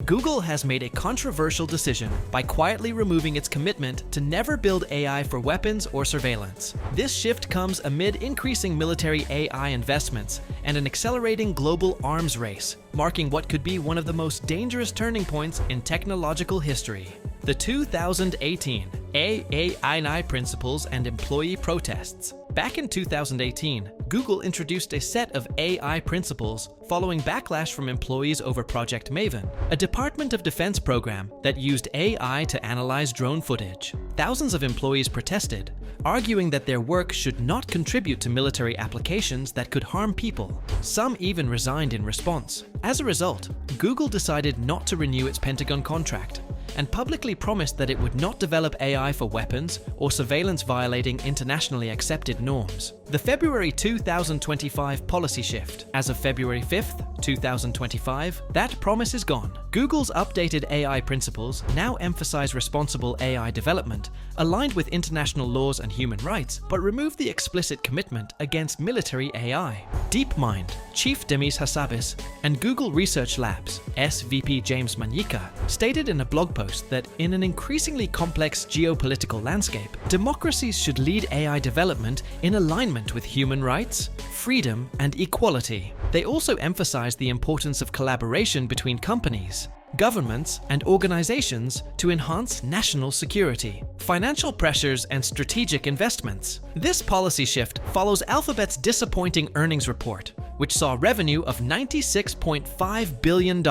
Google has made a controversial decision by quietly removing its commitment to never build AI for weapons or surveillance. This shift comes amid increasing military AI investments and an accelerating global arms race, marking what could be one of the most dangerous turning points in technological history. The 2018 AI Principles and Employee Protests. Back in 2018, Google introduced a set of AI principles following backlash from employees over Project Maven, a Department of Defense program that used AI to analyze drone footage. Thousands of employees protested, arguing that their work should not contribute to military applications that could harm people. Some even resigned in response. As a result, Google decided not to renew its Pentagon contract and publicly promised that it would not develop AI for weapons or surveillance violating internationally accepted norms. The February 2025 policy shift. As of February 5th, 2025, that promise is gone. Google's updated AI principles now emphasize responsible AI development, aligned with international laws and human rights, but remove the explicit commitment against military AI. DeepMind, Chief Demis Hassabis, and Google Research Labs, SVP James Manyika, stated in a blog post that in an increasingly complex geopolitical landscape, democracies should lead AI development in alignment with human rights, freedom, and equality. They also emphasized the importance of collaboration between companies, governments, and organizations to enhance national security, financial pressures, and strategic investments. This policy shift follows Alphabet's disappointing earnings report, which saw revenue of $96.5 billion,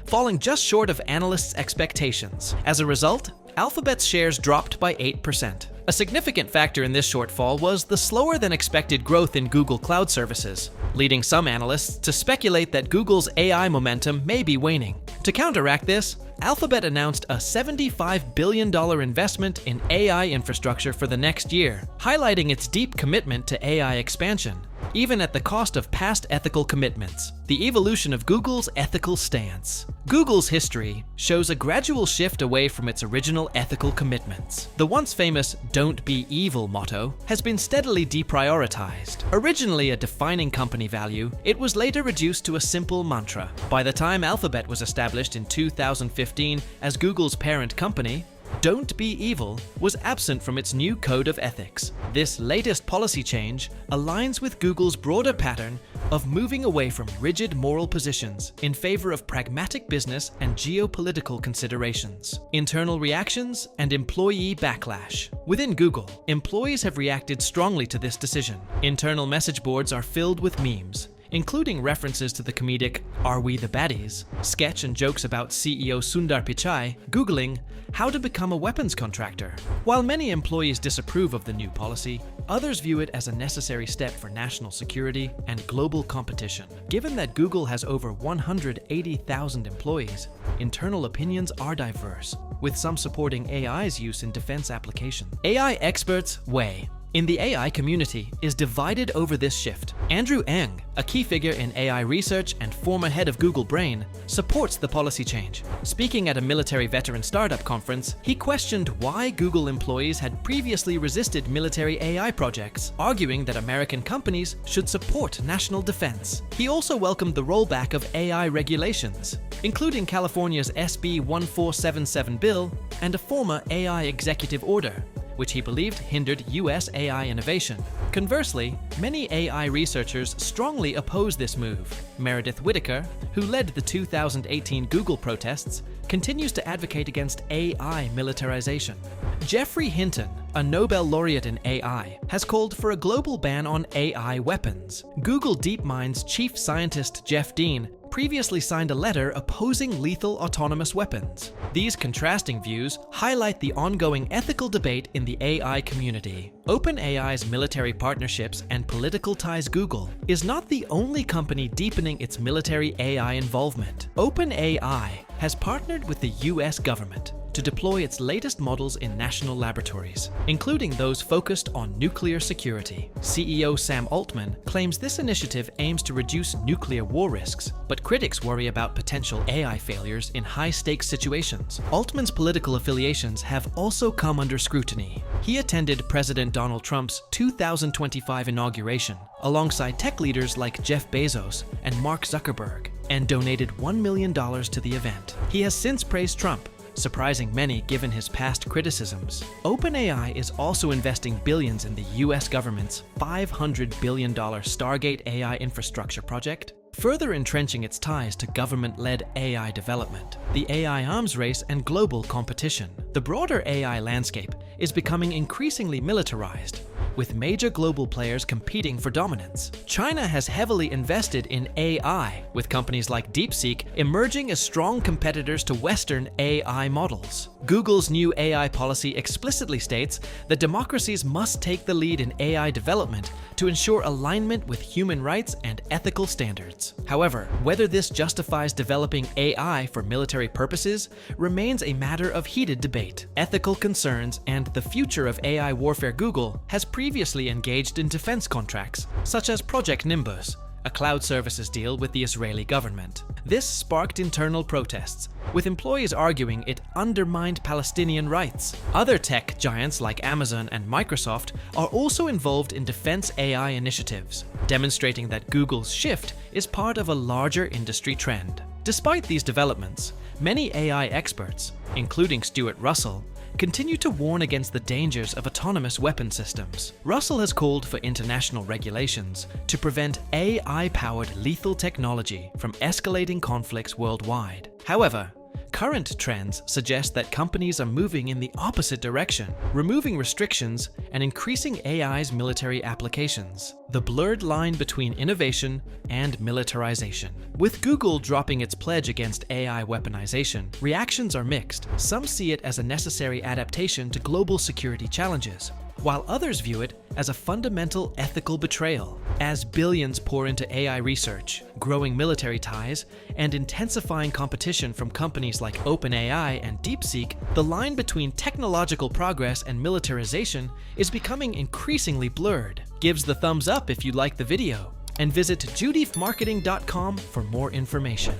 falling just short of analysts' expectations. As a result, Alphabet's shares dropped by 8%. A significant factor in this shortfall was the slower than expected growth in Google Cloud services, leading some analysts to speculate that Google's AI momentum may be waning. To counteract this, Alphabet announced a $75 billion investment in AI infrastructure for the next year, highlighting its deep commitment to AI expansion, even at the cost of past ethical commitments. The evolution of Google's ethical stance. Google's history shows a gradual shift away from its original ethical commitments. The once famous "Don't be evil" motto has been steadily deprioritized. Originally a defining company value, it was later reduced to a simple mantra. By the time Alphabet was established in 2015 as Google's parent company, "Don't be evil" was absent from its new code of ethics. This latest policy change aligns with Google's broader pattern of moving away from rigid moral positions in favor of pragmatic business and geopolitical considerations. Internal reactions and employee backlash. Within Google, employees have reacted strongly to this decision. Internal message boards are filled with memes, including references to the comedic "Are We the Baddies?" sketch and jokes about CEO Sundar Pichai Googling how to become a weapons contractor. While many employees disapprove of the new policy, others view it as a necessary step for national security and global competition. Given that Google has over 180,000 employees, internal opinions are diverse, with some supporting AI's use in defense applications. AI experts weigh. In the AI community is divided over this shift. Andrew Ng, a key figure in AI research and former head of Google Brain, supports the policy change. Speaking at a military veteran startup conference, he questioned why Google employees had previously resisted military AI projects, arguing that American companies should support national defense. He also welcomed the rollback of AI regulations, including California's SB 1477 bill and a former AI executive order, which he believed hindered US AI innovation. Conversely, many AI researchers strongly oppose this move. Meredith Whittaker, who led the 2018 Google protests, continues to advocate against AI militarization. Jeffrey Hinton, a Nobel laureate in AI, has called for a global ban on AI weapons. Google DeepMind's chief scientist Jeff Dean previously signed a letter opposing lethal autonomous weapons. These contrasting views highlight the ongoing ethical debate in the AI community. OpenAI's military partnerships and political ties. Google is not the only company deepening its military AI involvement. OpenAI has partnered with the US government to deploy its latest models in national laboratories, including those focused on nuclear security. CEO Sam Altman claims this initiative aims to reduce nuclear war risks, but critics worry about potential AI failures in high-stakes situations. Altman's political affiliations have also come under scrutiny. He attended President Donald Trump's 2025 inauguration, alongside tech leaders like Jeff Bezos and Mark Zuckerberg. and donated $1 million to the event. He has since praised Trump, surprising many given his past criticisms. OpenAI is also investing billions in the US government's $500 billion Stargate AI infrastructure project, further entrenching its ties to government-led AI development, the AI arms race, and global competition. The broader AI landscape is becoming increasingly militarized, with major global players competing for dominance. China has heavily invested in AI, with companies like DeepSeek emerging as strong competitors to Western AI models. Google's new AI policy explicitly states that democracies must take the lead in AI development to ensure alignment with human rights and ethical standards. However, whether this justifies developing AI for military purposes remains a matter of heated debate. Ethical concerns and the future of AI warfare. Google has previously engaged in defense contracts, such as Project Nimbus, a cloud services deal with the Israeli government. This sparked internal protests, with employees arguing it undermined Palestinian rights. Other tech giants like Amazon and Microsoft are also involved in defense AI initiatives, demonstrating that Google's shift is part of a larger industry trend. Despite these developments, many AI experts, including Stuart Russell, continue to warn against the dangers of autonomous weapon systems. Russell has called for international regulations to prevent AI-powered lethal technology from escalating conflicts worldwide. However, current trends suggest that companies are moving in the opposite direction, removing restrictions and increasing AI's military applications. The blurred line between innovation and militarization. With Google dropping its pledge against AI weaponization, reactions are mixed. Some see it as a necessary adaptation to global security challenges, while others view it as a fundamental ethical betrayal. As billions pour into AI research, growing military ties, and intensifying competition from companies like OpenAI and DeepSeek, the line between technological progress and militarization is becoming increasingly blurred. Give the thumbs up if you like the video, and visit judymarketing.com for more information.